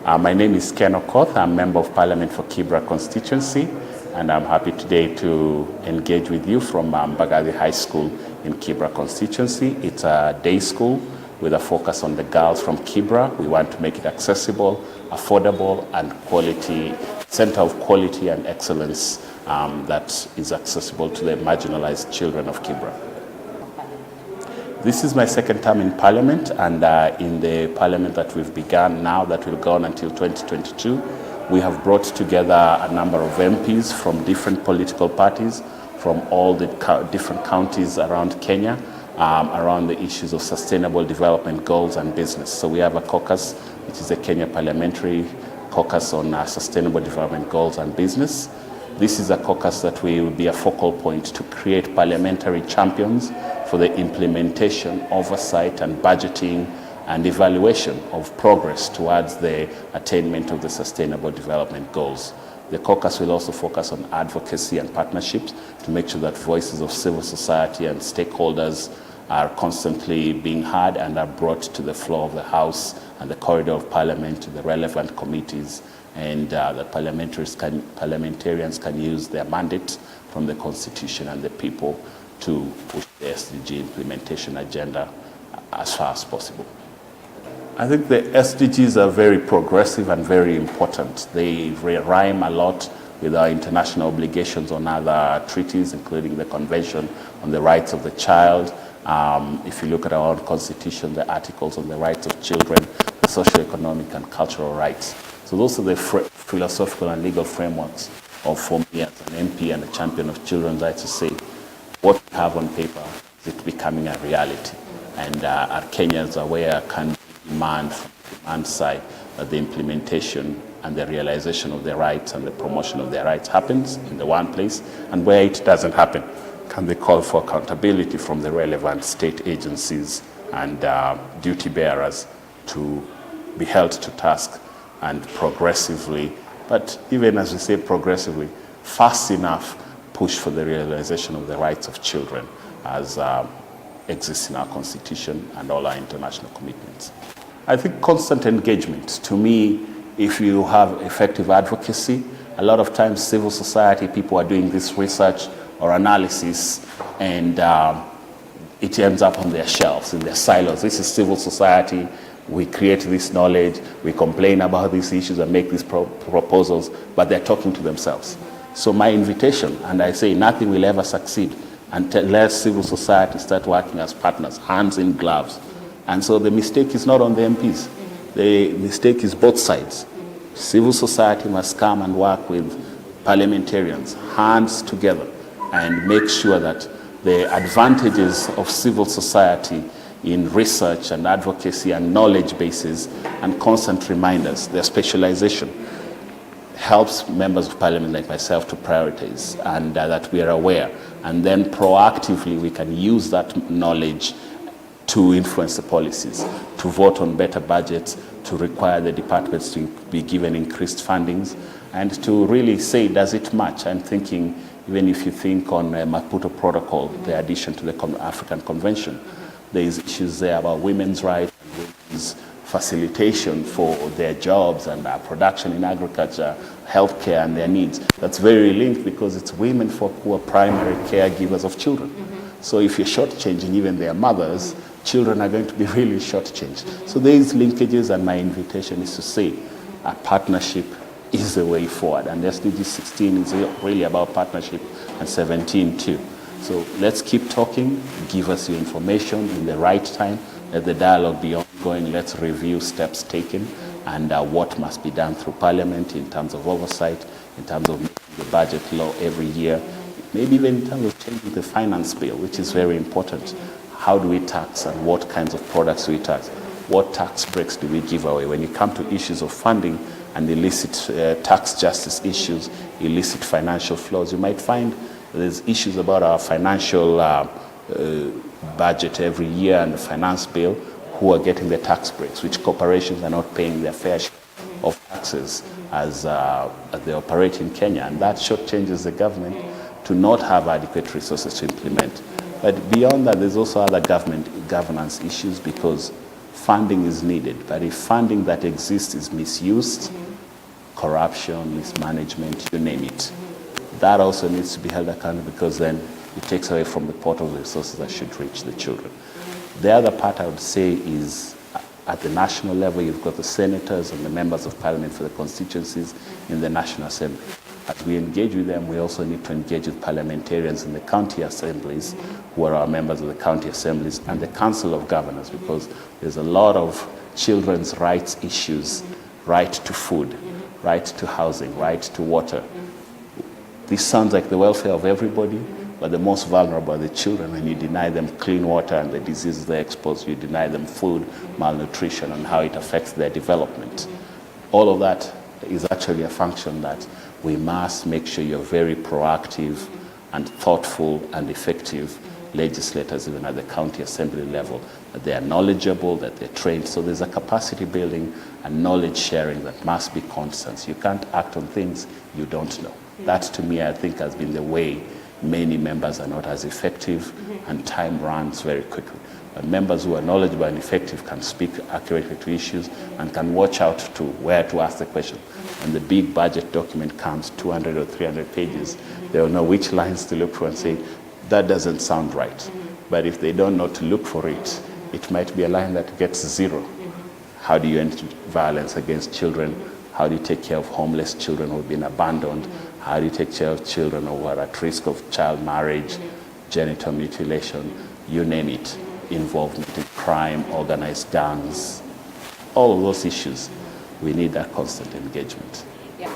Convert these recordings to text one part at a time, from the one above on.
My name is Ken Okoth. I'm Member of Parliament for Kibra Constituency, and I'm happy today to engage with you from Mbagathi High School in Kibra Constituency. It's a day school with a focus on the girls from Kibra. We want to make it accessible, affordable, and quality, center of quality and excellence that is accessible to the marginalized children of Kibra. This is my second term in Parliament, and in the Parliament that we've begun now, that will go on until 2022, we have brought together a number of MPs from different political parties, from all the different counties around Kenya, around the issues of sustainable development goals and business. So we have a caucus, which is the Kenya Parliamentary Caucus on Sustainable Development Goals and Business. This is a caucus that will be a focal point to create parliamentary champions for the implementation, oversight, and budgeting and evaluation of progress towards the attainment of the Sustainable Development Goals. The caucus will also focus on advocacy and partnerships to make sure that voices of civil society and stakeholders are constantly being heard and are brought to the floor of the House and the corridor of Parliament to the relevant committees, and that parliamentarians can use their mandate from the Constitution and the people to push the SDG implementation agenda as far as possible. I think the SDGs are very progressive and very important. They rhyme a lot with our international obligations on other treaties, including the Convention on the Rights of the Child. If you look at our own Constitution, the articles on the rights of children, the socio-economic and cultural rights. So those are the philosophical and legal frameworks for me as an MP and a champion of children's rights to say what we have on paper is it becoming a reality. And are Kenyans aware, can demand from the demand side that the implementation and the realization of their rights and the promotion of their rights happens in the one place, and where it doesn't happen, can they call for accountability from the relevant state agencies and duty bearers to be held to task and progressively, but even as we say progressively, fast enough push for the realization of the rights of children as exists in our Constitution and all our international commitments. I think constant engagement. To me, if you have effective advocacy, a lot of times civil society people are doing this research or analysis, and it ends up on their shelves, in their silos. This is civil society. We create this knowledge, we complain about these issues and make these proposals, but they're talking to themselves. So my invitation, and I say nothing will ever succeed unless civil society start working as partners, hands in gloves. And so the mistake is not on the MPs. The mistake is both sides. Civil society must come and work with parliamentarians, hands together, and make sure that the advantages of civil society in research and advocacy and knowledge bases and constant reminders, their specialization, helps members of parliament like myself to prioritize, and that we are aware. And then proactively we can use that knowledge to influence the policies, to vote on better budgets, to require the departments to be given increased fundings, and to really say, does it match? I'm thinking, even if you think on Mtoto Protocol, the addition to the African Convention, there is issues there about women's rights and women's facilitation for their jobs and production in agriculture, healthcare, and their needs. That's very linked because it's women who are primary caregivers of children. So if you're shortchanging even their mothers, children are going to be really shortchanged. So there is linkages, and my invitation is to say a partnership is the way forward. And SDG 16 is really about partnership, and 17 too. So let's keep talking, give us your information in the right time, let the dialogue be ongoing, let's review steps taken and what must be done through Parliament in terms of oversight, in terms of making the budget law every year, maybe even in terms of changing the finance bill, which is very important. How do we tax and what kinds of products do we tax? What tax breaks do we give away? When you come to issues of funding and illicit tax justice issues, illicit financial flows, you might find there's issues about our financial budget every year and the finance bill, who are getting the tax breaks, which corporations are not paying their fair share of taxes as they operate in Kenya. And that shortchanges the government to not have adequate resources to implement. But beyond that, there's also other governance issues, because funding is needed. But if funding that exists is misused, corruption, mismanagement, you name it, that also needs to be held accountable, because then it takes away from the pot of resources that should reach the children. The other part I would say is at the national level, you've got the senators and the members of parliament for the constituencies in the National Assembly. As we engage with them, we also need to engage with parliamentarians in the county assemblies, who are our members of the county assemblies, and the Council of Governors, because there's a lot of children's rights issues, right to food, right to housing, right to water. This sounds like the welfare of everybody, but the most vulnerable are the children. When you deny them clean water and the diseases they're exposed, you deny them food, malnutrition, and how it affects their development. All of that is actually a function that we must make sure you're very proactive and thoughtful and effective legislators, even at the county assembly level, that they are knowledgeable, that they're trained. So there's a capacity building and knowledge sharing that must be constant. You can't act on things you don't know. That, to me, I think has been the way many members are not as effective, and time runs very quickly. But members who are knowledgeable and effective can speak accurately to issues and can watch out to where to ask the question. When the big budget document comes, 200 or 300 pages, they'll know which lines to look for and say, that doesn't sound right. But if they don't know to look for it, it might be a line that gets 0. How do you end violence against children? How do you take care of homeless children who have been abandoned? How do you take care of children who are at risk of child marriage, genital mutilation, you name it, involvement in crime, organized gangs, all of those issues. We need that constant engagement. Yeah.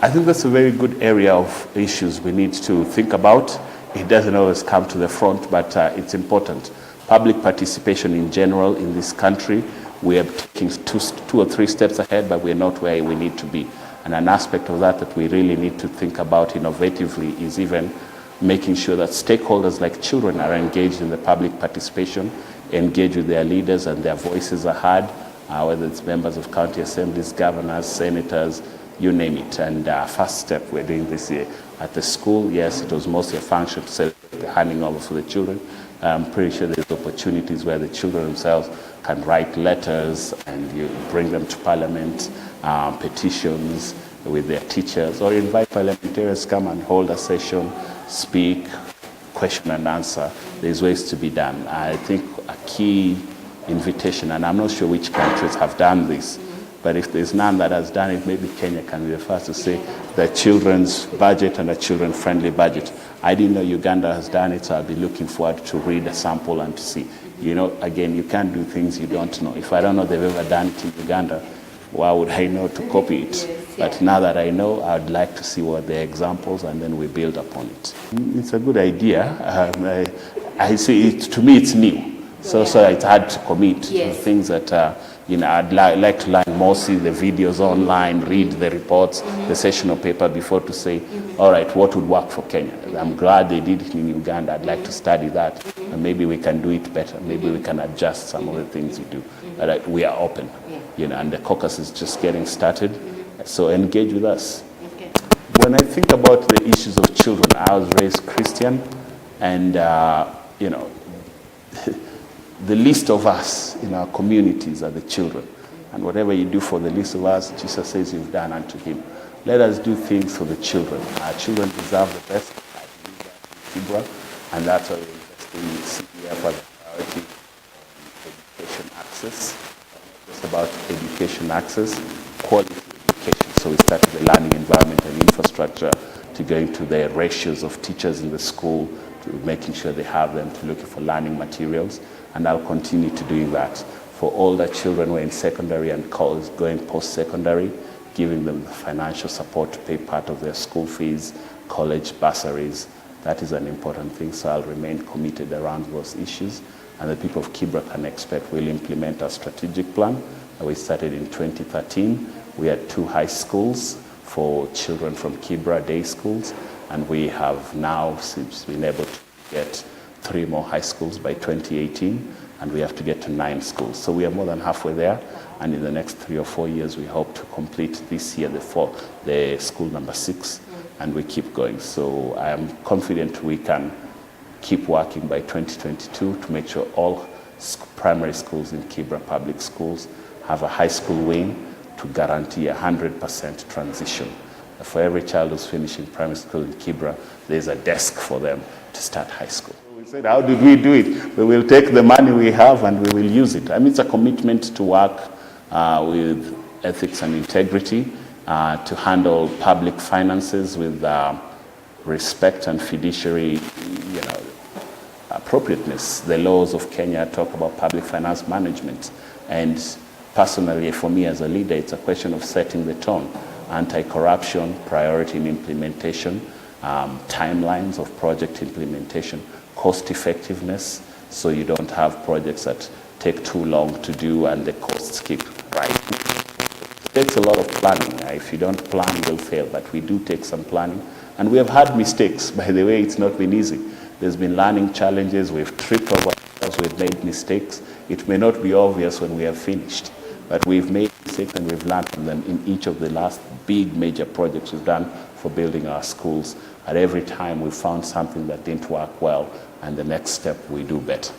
I think that's a very good area of issues we need to think about. It doesn't always come to the front, but it's important. Public participation in general in this country, we are taking two or three steps ahead, but we're not where we need to be. And an aspect of that we really need to think about innovatively is even making sure that stakeholders like children are engaged in the public participation, engage with their leaders, and their voices are heard, whether it's members of county assemblies, governors, senators, you name it. And first step we're doing this year at the school, yes, it was mostly a function to celebrate the handing over for the children. I'm pretty sure there's opportunities where the children themselves can write letters and you bring them to parliament, petitions with their teachers, or invite parliamentarians to come and hold a session, speak, question and answer. There's ways to be done. I think a key invitation, and I'm not sure which countries have done this, but if there's none that has done it, maybe Kenya can be the first to say the children's budget and a children-friendly budget. I didn't know Uganda has done it, so I'll be looking forward to read a sample and to see. You know, again, you can't do things you don't know. If I don't know they've ever done it in Uganda, why would I know to copy it? But now that I know, I'd like to see what the examples, and then we build upon it. It's a good idea. I see it, to me, it's new. So it's hard to commit to things that, I'd like to learn more, see the videos online, read the reports, the sessional paper before to say, all right, what would work for Kenya? I'm glad they did it in Uganda. I'd like to study that. And maybe we can do it better. Maybe we can adjust some of the things we do. But we are open, and the caucus is just getting started. So engage with us. Okay. When I think about the issues of children, I was raised Christian, and the least of us in our communities are the children. And whatever you do for the least of us, Jesus says you've done unto him. Let us do things for the children. Our children deserve the best. I believe that in Kibra, and that's why we're investing in CDF as a priority on education access. It's about education access, quality education. So we started the learning environment and infrastructure, to going to the ratios of teachers in the school, to making sure they have them, to looking for learning materials. And I'll continue to doing that. For older children who are in secondary and going post-secondary, giving them the financial support to pay part of their school fees, college bursaries. That is an important thing, so I'll remain committed around those issues. And the people of Kibra can expect we'll implement our strategic plan that we started in 2013. We had 2 high schools for children from Kibra, day schools, and we have now since been able to get 3 more high schools by 2018, and we have to get to 9 schools. So we are more than halfway there, and in the next 3 or 4 years, we hope to complete this year the school number 6, and we keep going. So I am confident we can keep working by 2022 to make sure all primary schools in Kibra public schools have a high school wing to guarantee 100% transition. For every child who's finishing primary school in Kibra, there's a desk for them to start high school. We said, how did we do it? We will take the money we have and we will use it. I mean, it's a commitment to work with ethics and integrity, to handle public finances with respect and fiduciary, appropriateness. The laws of Kenya talk about public finance management. And personally, for me as a leader, it's a question of setting the tone. Anti-corruption, priority in implementation, timelines of project implementation, cost effectiveness, so you don't have projects that take too long to do and the costs keep rising. It takes a lot of planning. If you don't plan, you'll fail, but we do take some planning. And we have had mistakes. By the way, it's not been easy. There's been learning challenges. We've tripped over ourselves. We've made mistakes. It may not be obvious when we have finished, but we've made mistakes and we've learned from them in each of the last big major projects we've done for building our schools. At every time we found something that didn't work well, and the next step we do better.